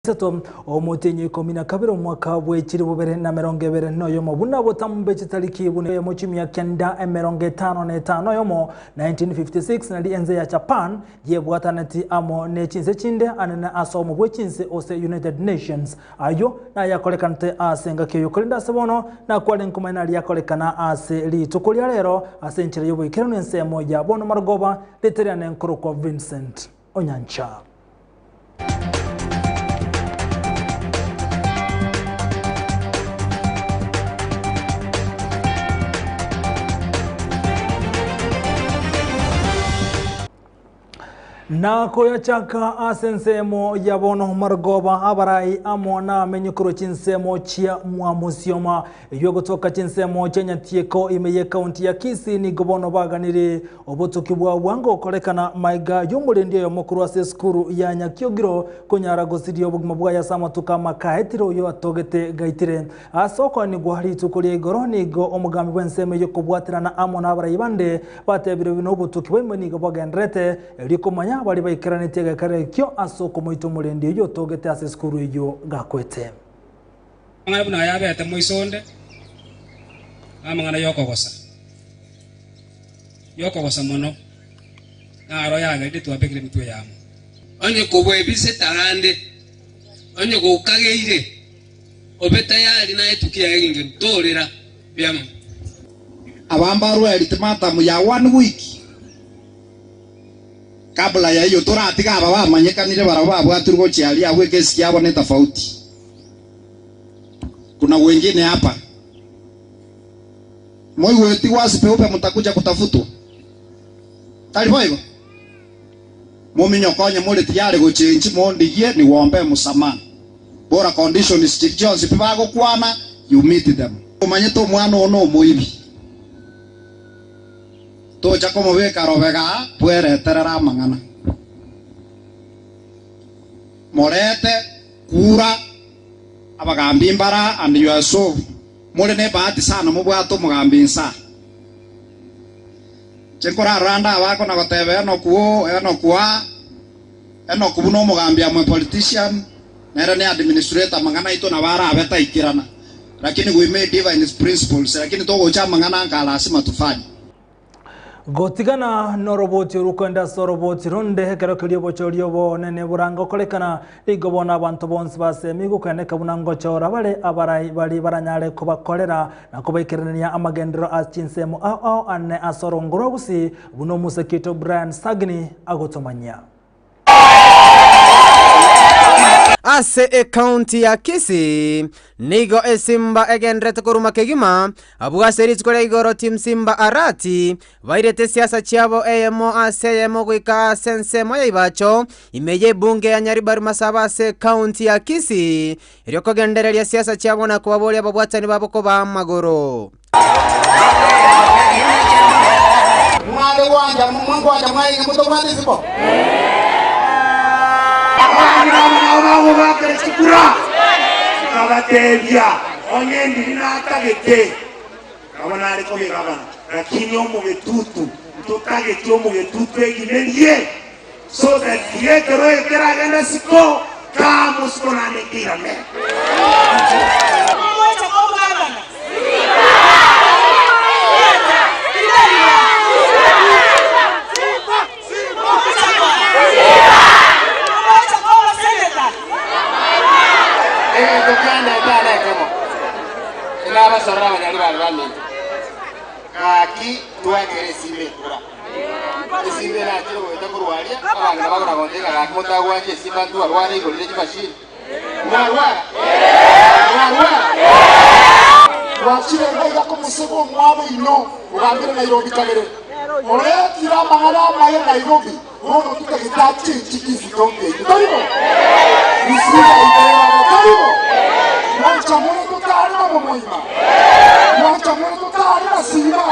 Tato omutinyi 12 omwaka bw'ekiri 2020 noyomo buna botambe kitaliki bune yo muchimi ya kenda 55 yomo 1956 nali enze ya Japan yebwatanati amo nechinse chinde anana asomo bwechinse ose United Nations ayo na yakolekante asenga keyo kolinda sabono na kwale nkumana ali yakolekana ase litukulya lero asenchire yobwikero ensemo ya bono margoba leteriane nkuru kwa Vincent Onyancha. Na koya chaka asensemo yabono margoba abarai amona menyukuru chinsemo chia muamusioma yogotoka chinsemo chenya tieko imeye kaunti ya Kisii ni gobono baganire obutukibwa wango kolekana maiga yomulendie yomukuru ase skuru ya Nyakyogiro konyara gosiri obuguma bwa ya samatuka makaetiro yo atogete gaitire asoko ni gwari tukuri igoro nigo omugambi bwenseme yokobwatirana amona abarai bande batebire bino obutukibwa imenigo bagendrete elikomanya bali baikeranite gakare kyo asoko moito mulendi yo togete ase skuru yo gakwete ngabuna yabete moisonde amangana yokogosa mono naro yaga nditu abekire mitwe yamo onye kubwebise tarande onye kukageire obeta yali na etukia yinge torera byama abambarwa elitimata mu ya 1 week kabla ya hiyo turatiga aba bamanyekanire baraba bwaturwo chiali abwe kesi yabo ni tofauti. Kuna wengine hapa moi weti wasipeupe mtakuja kutafutwa talipo hivyo muminyo konye muli tiyari guchinji mondigie ni wombe musama bora conditions chijonzi pibago kwana you meet them umanyeto mwana ono muibi to chako mobeka robega puere terera mangana morete kura abagambi mbara and you are so mole ne bahati sana mubwato mugambi nsa chenkora randa abako na gotebe eno kubuno mugambi amwe politician nera ne administrator mangana ito na bara abeta ikirana lakini we made divine principles lakini togo cha mangana ngala asima tufanye gotigana noroboti rukwenda soroboti runde hekero kiliyobo choliyobo nene burango kolekana ligobona abantu bonse basemigo kaneka bunango chora bale abarai bali baranyale kubakolera na kubaikeranira amagendero achinsemo ao ane asorongoro busi buno musekito Brian Sagni agotomanya ase county ya Kisii nigo esimba egendrete kuruma kegima abwaserit kore igoro tim Simba Arati vairete siasa chiabo eyemo aseyemo gwika sensemo yaibacho imeye bunge ya Nyaribari Masaba ase county ya Kisii iriko gendereria siasa chiabo na kubaboria babwatani baboko ba magoro mwale wanja mwangu wanja mwai muto mwani sipo Kura kabatebya onyendi nakagete kabana ariko bigabana lakini omu betutu tutagete omu betutu eginelie so that yekero ekera siko kamus konane kirame Sorraba nyali balwani kaki tuwekere simbe kura simbe na tiro itakurwalia abanga bagora gondeka kaki mutagwanje simba tu alwani igolire kibashiri mwarwa wachire ngaiga kumusego mwabo ino ugambire Nairobi kabere ore tira mangala maye Nairobi wono tukagitachi chikizi tonge taribo nisira idea taribo mwancha mwana tutarima momoima mwancha mwana tutarima simba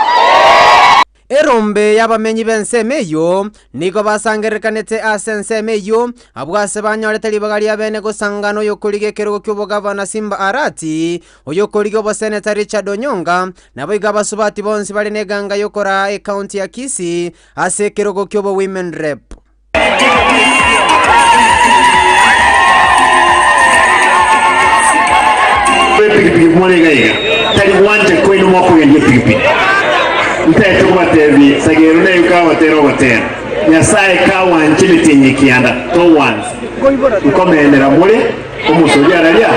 erombe y'abamenyi bensemeyo nigo basangerekanete asensemeyo abwase banyorete libagari abene gusangano yokulige kerugo ky'ubugavana Simba Arati oyokulige oboseneta Richard Onyonga nabo igabasubati bonsi bali neganga yokora county ya Kisii ase kerugo ky'obo women rep kumole gaiga tali wanje ko ino moko yende pipi nte to batevi sagero ne yuka watero watero nyasaye ka wanje litinyikianda to once ukomenera mole umusoja aralia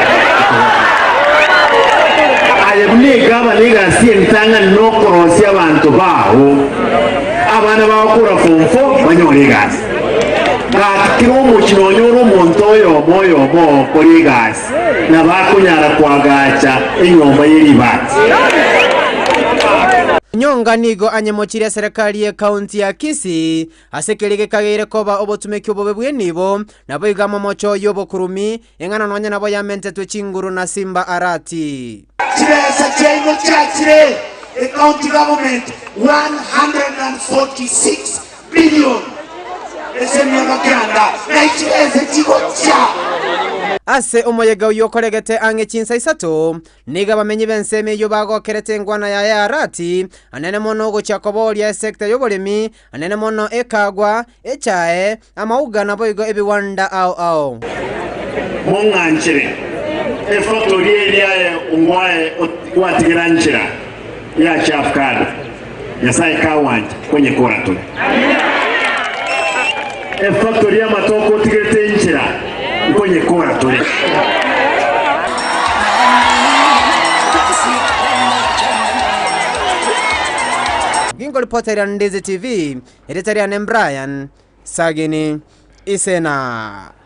ayebuniga abaniga sintanga no korosi abantu baho abana bakura fomfo banyoligas gatiro umukino nyoro montoyo moyo mo koligas na bakunyara kwagacha inyomba y'iribati Nyonga nigo anyemochire serikali ya kaunti ya Kisii asekelege kagere koba obotumeki obobebwe nibo nabo igama mocho yobo kurumi engana nwanya nabo yamente twe chinguru na Simba Arati Chiresa chengo chachire the county government 146 billion ase omoyega uyokoregete ange chinsa isato niga bamenyi benseme yo bagokerete ngwana ya Arati anene mono gochakoboria sekta yobolemi anene mono ekagwa echae amauga na boigo ebiwanda ao monganchire efactory area ungwae watigiranchira ya chafkada nyasaye kawanja kwenye kora tu factory ya matoko tigete nchira kwenye kora tu Gingo reporter ya Ndezi TV editari ya Brian Sagini Isena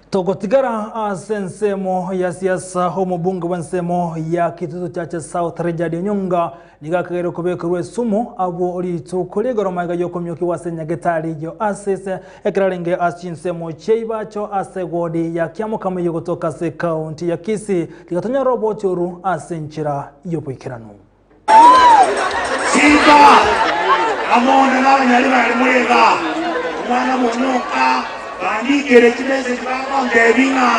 Togotigara asensemo ya siasa homo bunge wansemo ya Kitutu Chache South Richard Onyonga nigakagero kubekerwe sumo abo ori tukolegoro maiga yokomyoki wasenya getari yo asese ekrarenge asinsemo cheibacho asegodi ya kiamukame yo kutoka se county ya Kisii ligatonya robot yoru asenchira yopoikirano Simba amona n'abanyari bari murega umwana munuka bandikere kimeze kibanga ngebinga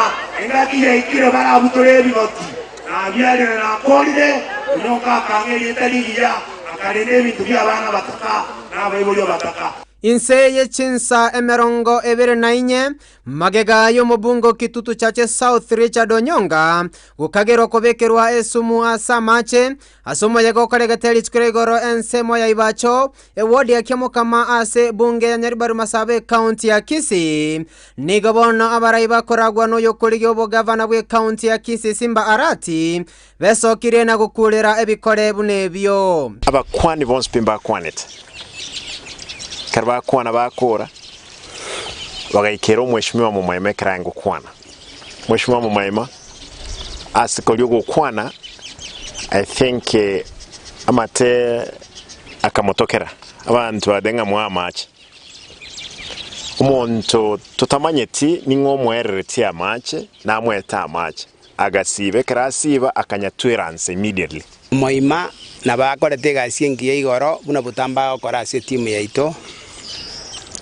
engakire ikire barabutore bigoti nabyale na kolide unoka kangeli taliya akarene ebintu by'abana bataka n'abayibolyo bataka Inseye chinsa emerongo ebere nainye magega yo mubungo Kitutu Chache South Richard Onyonga gukagero kobekerwa esumu asamache asomo yego karegateli tkuregoro ensemo ya ibacho ewodi ya kiamo kama ase bunge ya Nyaribaru Masabe county ya Kisii nigabona abaraiba koragwa no yokoligi obo governor bwe county ya Kisii Simba Arati beso kirena gukulera ebikore bunebyo abakwani bonspimba kwanete karba kwana bakora bagaikero mweshimiwa mu Maima krango kwana mweshimiwa mu Maima asikoliyo kwana I think amate akamotokera abantu badenga mu amache umuntu tutamanyeti ningo mwerereti amache namweta amache agasibe krasiba akanyatweranse immediately Maima nabakorete gasiengiye igoro buna butamba okora ase timu yaito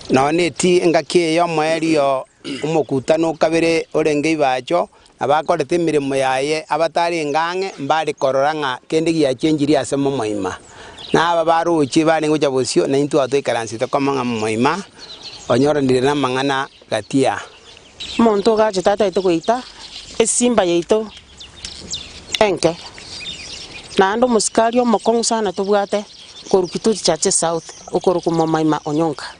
none ti ngake yo mweri yo umukutano kabere orenge ibacho abakorete mirimo yaye abatari ngange mbali kororanga kende giya chenjiri ase mu Maima na baruchi bali nguja bosio na intu atoikaransi to komanga mu Maima onyora ndire na mangana gatia monto gaje tata ito kuita esimba yeito enke nando muskario mokong sana tubwate koru Kitutu Chache South okoro ku Maima Onyonga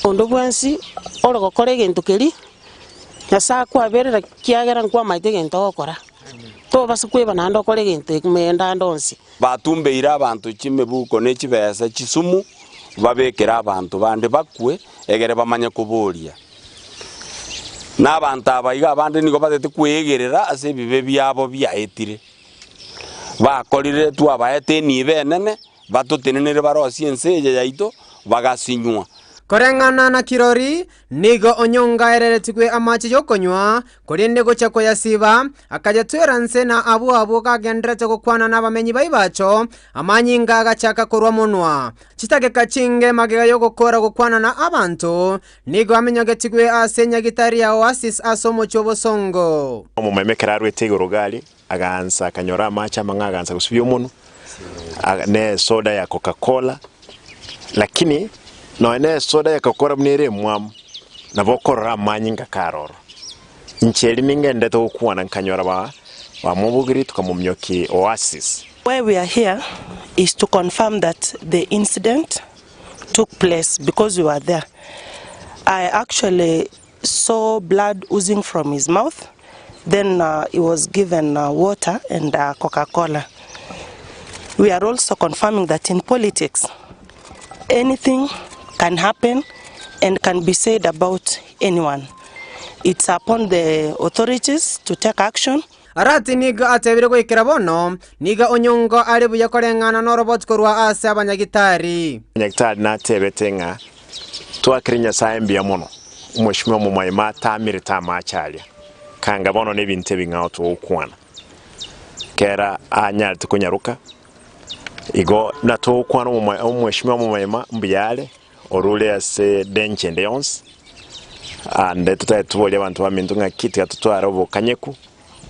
ondo bwansi oro gokore gento keri nasa kwaberera kiagera nkwa maite gento okora to basukweba nando kore gento kumenda ndonsi batumbeira abantu chimebuko ne chibesa chisumu babekera abantu bande bakwe egere bamanya kuburia n'abantu abayiga abandi niko batete kwegerera ase bibe byabo byaetire bakorire tu abaete ni benene batutenenere barosi enseje yaito bagasinywa korengana na kirori nigo Onyonga ereretikwe amachi yokonywa korinde gochako yasiba akajatweranse na abu kagendrete gukwana n'abamenyi baibacho amanyinga agachaka korwa munwa chitage kachinge magega yogokora gukwana na abantu nigo amenyogetikwe asenya gitari ya Oasis asomo chobosongo mu Maima rwete igorogali agansa akanyora amacha manga agansa gusubya umuntu ne soda ya Coca-Cola lakini no ene soda ya Coca-Cola mnere mwam na bokorora amanyinga karoro ncheri ningende to kuwana nkanyora ba wamubugiri tukamumyoki Oasis. Why we are here is to confirm that the incident took place because we were there. I actually saw blood oozing from his mouth. Then he was given water and Coca-Cola. We are also confirming that in politics, anything can happen and can be said about anyone. It's upon the authorities to take action. Arati niga atebire gwikira bono niga onyongo ari buya korengana no robot korwa ase abanyagitari. Abanyagitari natebete nga twakirinya saembia mono. Umweshimwe mu mayima tamire tamachalia. Kanga bono nebinte binga otokwana. Kera anyal tukunyaruka. Igo natokwana umweshimwe mu mayima mbiyale orule ase denchende yons. Ande tutatubolya abantu bamintu nga kiti atutwara obukanyeku.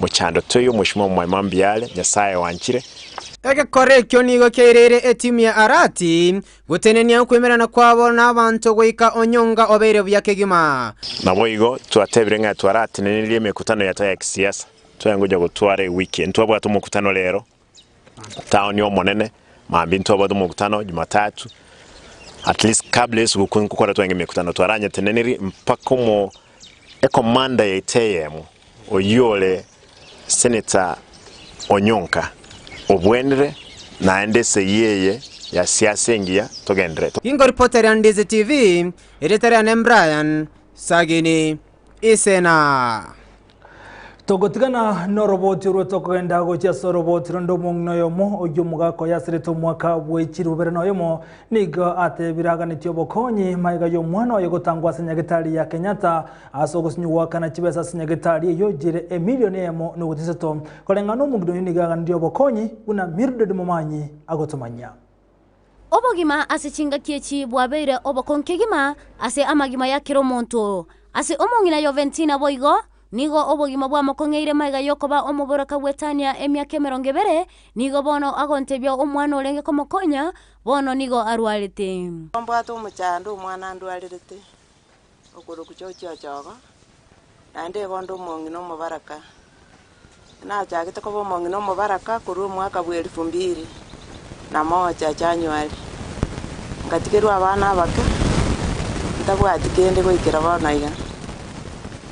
Muchando toyo mweshimwe mu mayima mbiyale nyasaye wankire. Ege korekyo nigo kerere etimu ya Arati gutenenia kwemerana kwabo n'abantu goika onyonga obere byakegima. Nabo igo twatebire nga twarati neniliye mekutano ya kisiasa. Twangoja gutware weekend twabwa tumukutano lero. Town yo monene mambintu abado mukutano Jumatatu. At least kabla yesu gukora twange mekutano twaranya teneniri mpaka mo ekomanda ya ITM oyole Senator Onyonka obwenere naendese yeye ya siasa ingia togendere. Ingo reporter ya Ndizi TV editor ya Brian Sagini Isena. Togotigana no roboti rutokogenda gocha so roboti rondo mungno yomo ojomuga ko yasirito mwaka bwechiru bereno yomo niga ate biragani tyobokonyi maiga yo mwana yo gotangwa senyagitari ya Kenyatta asogosinyu kana chibesa senyagitari yo jire emilioni yemo no gutiseto kolengano mugdo niga ndio bokonyi una mirde de momanyi agotomanya. Obogima ase chinga kiechi bwabeire obokonkegima ase amagima ya kiromonto ase omongina yo Ventina boigo nigo obogima bwa mokongeire maiga yokoba omuboraka wetania emyaka 20 nigo bono agontebya omwana olenge komokonya bono nigo arwalite ombwato omuchando omwana ndwalirete okoro kuchocho chogo nande gondo mongino mubaraka na chagite ko mongino mubaraka kuru mwaka bwa 2000 na moja January ngatikerwa abana bake ndabwati kende goikira bana iga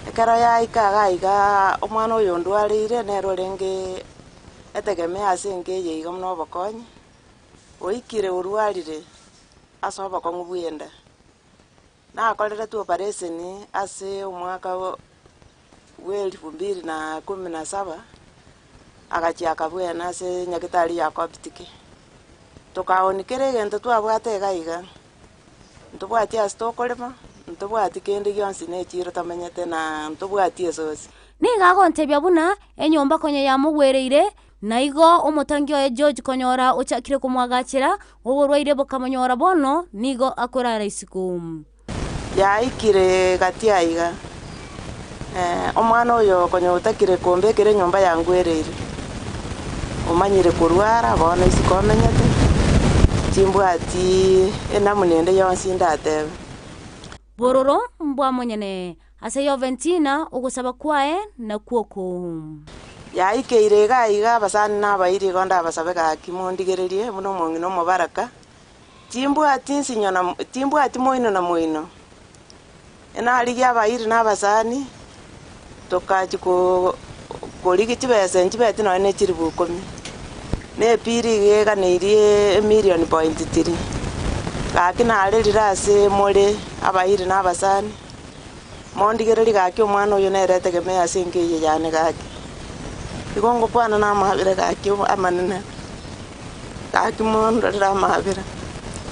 ekara ya ikagaiga omwana oyo ndwalire nero renge etegemea asenge yiga mno bokonyi oikire urwalire asoba ko ngubuyenda na akolere tu operation ase omwaka wa 2017 agachia kabwena ase nyagitari ya koptike tokaonikere gento twabwate gaiga ntobwati astokolema ntobwati kende yonsi nechiro tamenyete na ntobwati esosi niga agontebya buna enyomba konye ya mugwereire naigo omotangio e George Konyora ochakire kumwagachira oborwaire bokamonyora bono nigo akora raisiku ya ikire gatiaiga omwana oyo konyotakire kombekere nyomba ya ngwereire omanyire kurwara bono isikomenyete timbwati enamunende yonsi ndatebe bororo mbwa monyene ase yo Ventina ugusaba kwae na kuoko ya ikeire gaiga basani nabairi gonda basabe ka kimondigererie muno mongino mubaraka timbwati nsinyona timbwati moino na moino ena aligi abairi nabasani tokachiko koligi tibese ntibeti no ene chiribu komi ne piri gega neirie million point 3 kakina alirira ase more abairi nabasani mondigereri gaki omwana oyo nerete gemea singe yane gaki igongo kwana na mahabira gaki amanene gaki mondorera mahabira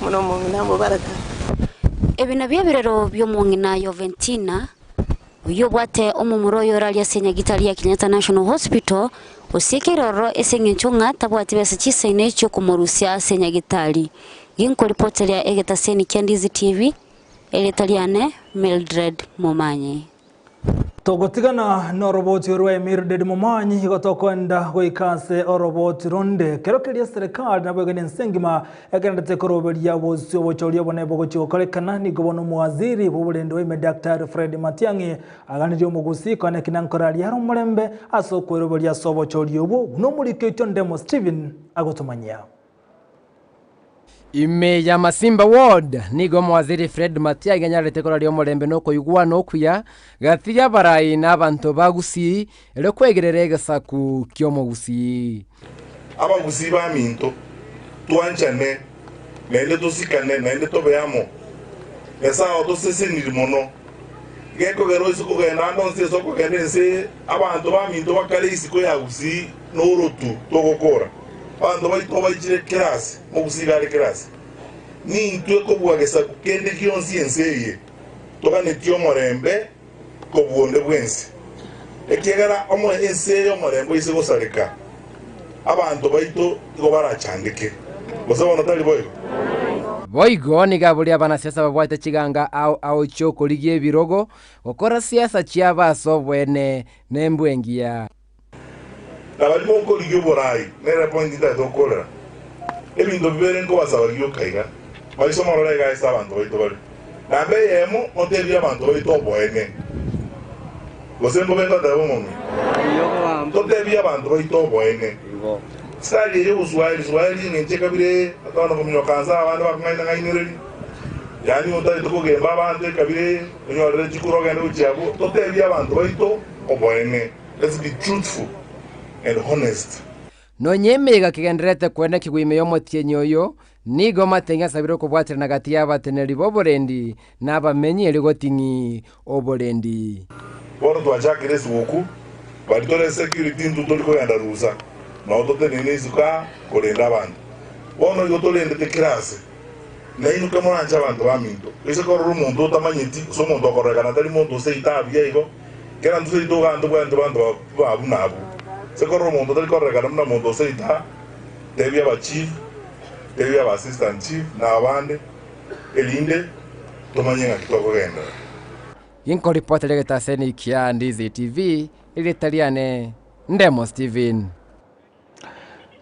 muno mungina mubaraka ebina byebirero byo mungina yo Ventina uyo bwate omumuro yoralia senyagitari ya Kenyatta National Hospital osikiroro esengenchonga tabwati bese chisaine cyo kumorusia senyagitari ginko reporter ya Egetaseni Ndizi TV Elitaliane Mildred Momanyi. Togotigana na roboti rwa Emir Dedmomanyi igotokwenda goikase oroboti ronde kerokeria serikali na bwegene nsengima egendete koroberia bosio bochoria bonebo gochikorekana ni gobono muwaziri bubulendo ime Dr. Fred Matiang'i aganirio mugusi kone kinankorari haro murembe aso kweroberia sobochoria obo no muriketyo Ndemo Steven agotomanyia. Ime ya Masimba Ward nigo mwaziri Fred Matiang'i nyarete korario murembe no kuigwa no kuya gathia barai na abantu bagusi ero kwegerere gasaku kyomo gusi abagusi ba minto twanchane nende tusikane nende tobeyamo esa oto sese nirimono geko gero isiko gena ndonse soko genese abantu ba minto bakale isiko ya gusi no rotu togokora abantu baito bayire class mo gusigare class ni ntwe ko bwagesa kende kionsi enseye tokane tyo morembe ko bwonde bwensi ekegara omo enseye omorembe isiko sarika abantu baito go barachandike gosabona tali boigo ni gaburi abana siasa babwate chiganga au choko ligie birogo gukora siasa chia baso bwene nembwengia abalimo ko ligio borai nera pointi ta dokora ebindo bibere ngo basaba ligio kaiga baliso marole ga esa abantu baito bali nambe yemo otebya abantu baito bwene gosembo benda dabo momi otebya abantu baito bwene sali yo Swahili ngencheka bire atana komyo kanza abantu bakumanya ngainere yani otali to kugemba abantu kabire nyorere chikuro gende uchiabo totebya abantu baito obwene. Let's be truthful and honest. No nyemega kigenderete kwene kigwime yomotienyo yo nigo matenga sabiro kubwatira na gati y'abateneri boborendi n'abamenyi erigotingi oborendi boro twachakire suku baritore security ntutoliko yandaruza na otote ninisuka kolenda abantu bono yotolende te classe na inu kama nanja abantu baminto ese kororo mundu tamanyiti so mundu akoreka tali mundu seita abiego kera ndu seito gandu bantu babu nabu se kororo mundu tali koreka na mundu seita tebya ba chief tebya ba assistant chief na abande elinde tomanyenga kitoko genda Yinko reporter legeta seni kia Ndizi TV ilitaliane Ndemo Steven.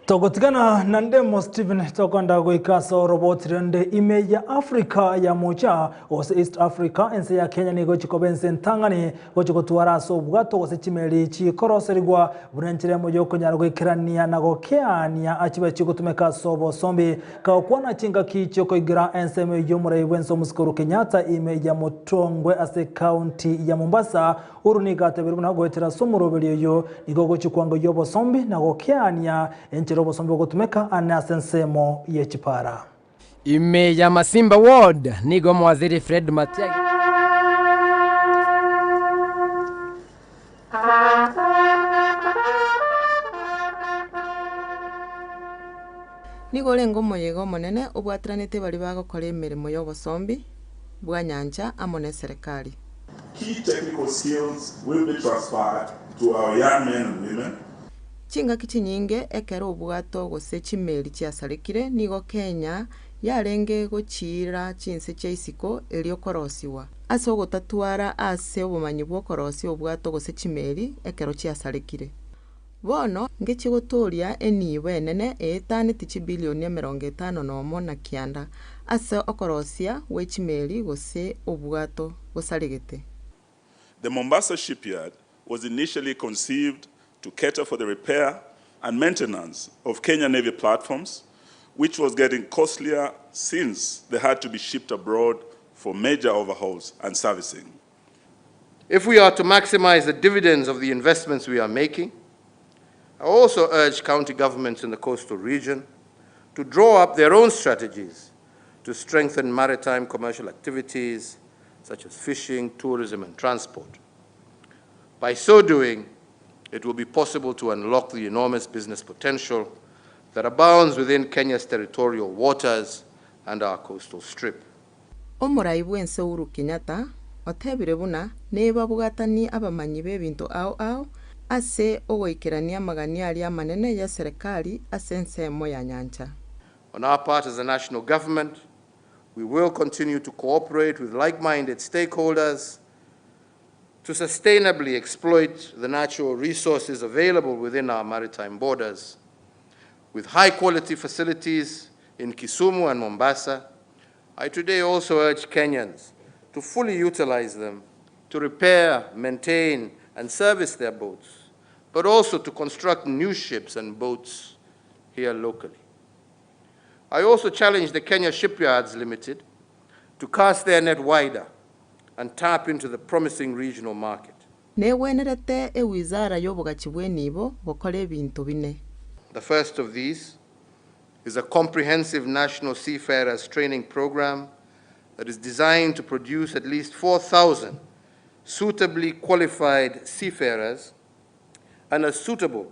Togotigana na Ndemo Steven tokonda goikasa robot rende ime ya Afrika ya mocha ose East Africa ense ya Kenya ni gochikobense ntangani gochikotwara so bwato ose chimeli chikoroserigwa burenchire mojo konyargo ikirania na gokeania achiba chikotumeka sobo sombi kaokwana chinga kicho koigira ense me yomure wenso muskuru Kenyatta ime ya Motongwe ase county ya Mombasa uruniga tebiru na goetera somurobelio yo nigogo chikwango yobo sombi na gokeania robo sombo gotumeka anasensemo yechipara. Ime ya Masimba Ward nigo mwaziri Fred Matiang'i nigo lengo moyego monene obwatranete bali bagokora emirimo y'obosombi bwa nyanja amone serikali. Key technical skills will be transferred to our young men and women. Chinga kichinyinge ekero obwato gose chimeli chiasarikire nigo Kenya yarenge gochira chinse chaisiko elio korosiwa ase ogotatwara ase obumanyi bwokorosi obwato gose chimeli ekero chiasarikire bono ngechigotoria enibo enene etaneti chibilioni 51 na kianda ase okorosia wechimeli gose obwato gosarigete. The Mombasa shipyard was initially conceived to cater for the repair and maintenance of Kenya Navy platforms, which was getting costlier since they had to be shipped abroad for major overhauls and servicing. If we are to maximize the dividends of the investments we are making, I also urge county governments in the coastal region to draw up their own strategies to strengthen maritime commercial activities such as fishing, tourism, and transport. By so doing, it will be possible to unlock the enormous business potential that abounds within Kenya's territorial waters and our coastal strip. Omuraibu ense Uhuru Kenyatta otebire buna neba bugatani abamanyi b'ebintu ao ase ogoikerania magania ali amanene ya serikali ase ensemo ya nyanja. On our part as a national government, we will continue to cooperate with like-minded stakeholders to sustainably exploit the natural resources available within our maritime borders, with high-quality facilities in Kisumu and Mombasa. I today also urge Kenyans to fully utilize them to repair, maintain, and service their boats, but also to construct new ships and boats here locally. I also challenge the Kenya Shipyards Limited to cast their net wider and tap into the promising regional market. Newenerete ewizara y'obugachi bw'enibo bukora ebintu bine. The first of these is a comprehensive national seafarers training program that is designed to produce at least 4,000 suitably qualified seafarers and a suitable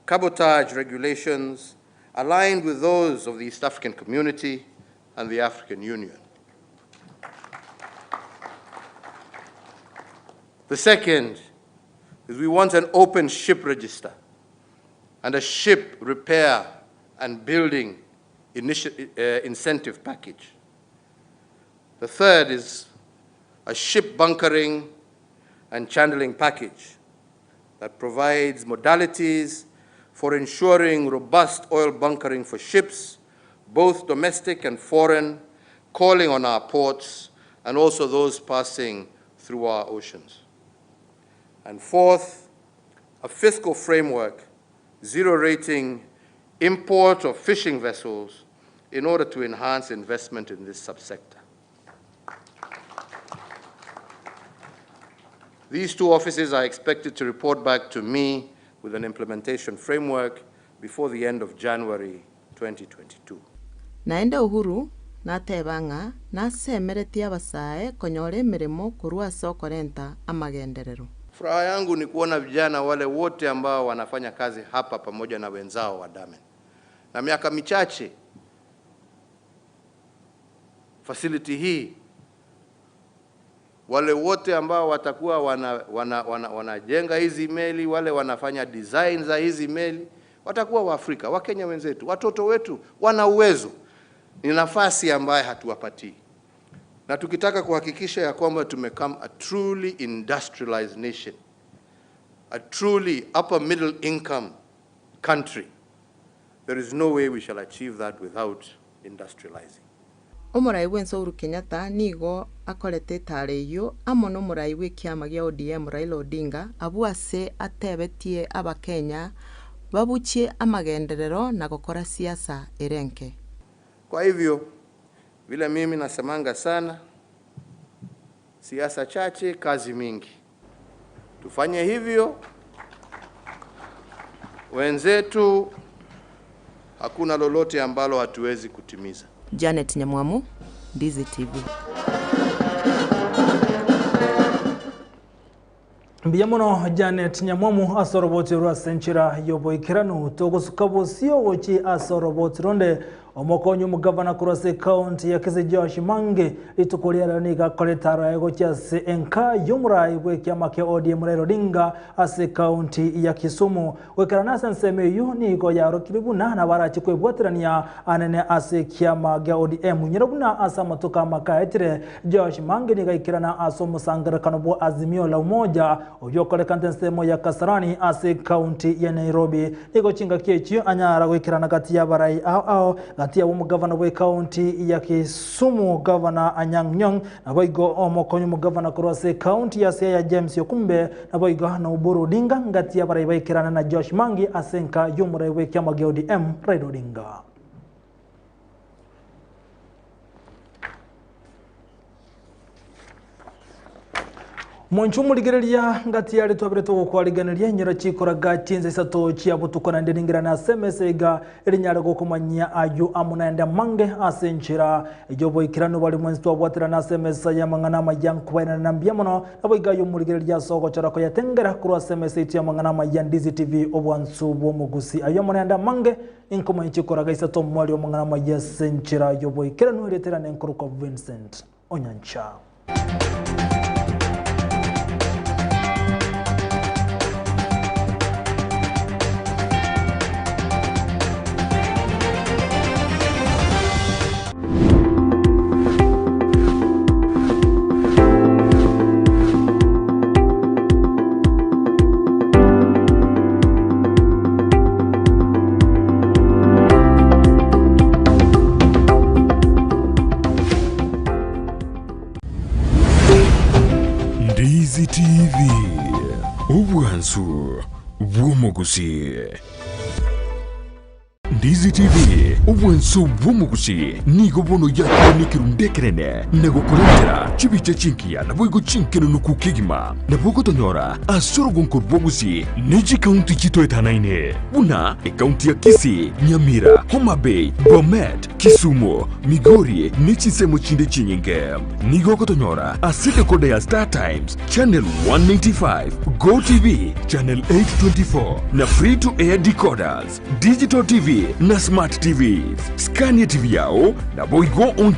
cabotage regulations aligned with those of the East African Community and the African Union. The second is we want an open ship register and a ship repair and building incentive package. The third is a ship bunkering and channeling package that provides modalities for ensuring robust oil bunkering for ships, both domestic and foreign, calling on our ports, and also those passing through our oceans. And fourth, a fiscal framework zero-rating import of fishing vessels in order to enhance investment in this subsector. These two offices are expected to report back to me with an implementation framework before the end of January 2022. Naenda Uhuru natebanga nasemeretie abasae konyore emirimo kurua soko renta amagenderero. Furaha yangu ni kuona vijana wale wote ambao wanafanya kazi hapa pamoja na wenzao wa Damen. Na miaka michache facility hii, wale wote ambao watakuwa wanajenga hizi meli, wale wanafanya design za hizi meli, watakuwa Waafrika, Wakenya wenzetu, watoto wetu wana uwezo. Ni nafasi ambayo hatuwapatii. Na tukitaka kuhakikisha ya kwamba tumecome a truly industrialized nation, a truly upper middle income country, there is no way we shall achieve that without industrializing. Omurai wenso Uhuru Kenyatta nigo akorete tareyo amono murai w'ikiama gya ODM Raila Odinga abuase atebetie abakenya babuchie amagenderero na gukora siasa erenke. Kwa hivyo vile mimi nasemanga sana, siasa chache kazi mingi. Tufanye hivyo, wenzetu, hakuna lolote ambalo hatuwezi kutimiza. Janet Nyamwamu, DZTV. Biyamono Janet Nyamwamu asoroboti rwa senchira yoboikiranu togusukabosio gochi asoroboti ronde omokonyo mugavana kurase county ya Kisii Josh Mange itukuliara niga koletara ego cyase enka yumurai bwe kyamake ODM Raila Odinga ase county ya Kisumu wekarana sanseme yu nigo yaro kibibuna na barachi kwebwatirania anene ase kyama gya ODM nyirabuna asa matoka makaetire Josh Mange niga ikirana aso musangara kanobo azimio la umoja oyokole kantensemo ya Kasarani ase county ya Nairobi nigo chinga kiechi anyara wekirana kati ya barai ao tia umugavana we county ya Kisumu Governor Anyang' Nyong'o na boigo omokonyo mugavana kurase county ya Siaya James Yokumbe na boigo na Oburu Odinga ngati ya baraibekirana na Josh Mange asenka yumure we kyama gya ODM Raila Odinga. Monchumuligereria ngati yali twabire twokwaliganaria nyira chikoraga chinze sato chia butukona ndingira na semesega elinyara gokumanya ayu amunaenda Mange asenchira ejobo ikirano bali mwenzi twabwatira na semesa ya mangana majang kwaina na mbiamono aboiga yumuligereria soko charako yatengera kurwa semesa ya mangana majang DZTV obwansu bomugusi ayu amunaenda Mange inkoma chikoraga sato mwali wa mangana majang senchira yobo ikirano letera nenkuruko Vincent Onyancha. obwansu bw'omuguzi. Ndizi TV obwansu bw'omuguzi nigo bono yakubonekerwa ndekerene nagokurengera chibicha chinkiya nabwo chinkeno nukukigima nabwo gotonyora asoro gonkor bwoguzi neji kaunti chito etanaine buna kaunti ya Kisii, Nyamira, Homa Bay, Bomet, Kisumu, Migori nechisemo chinde chinyinge nigo gotonyora asike kode ya Star Times channel 195, Go TV channel 824 na free to air decoders, digital TV na smart TVs. Scania TV yao na boigo onto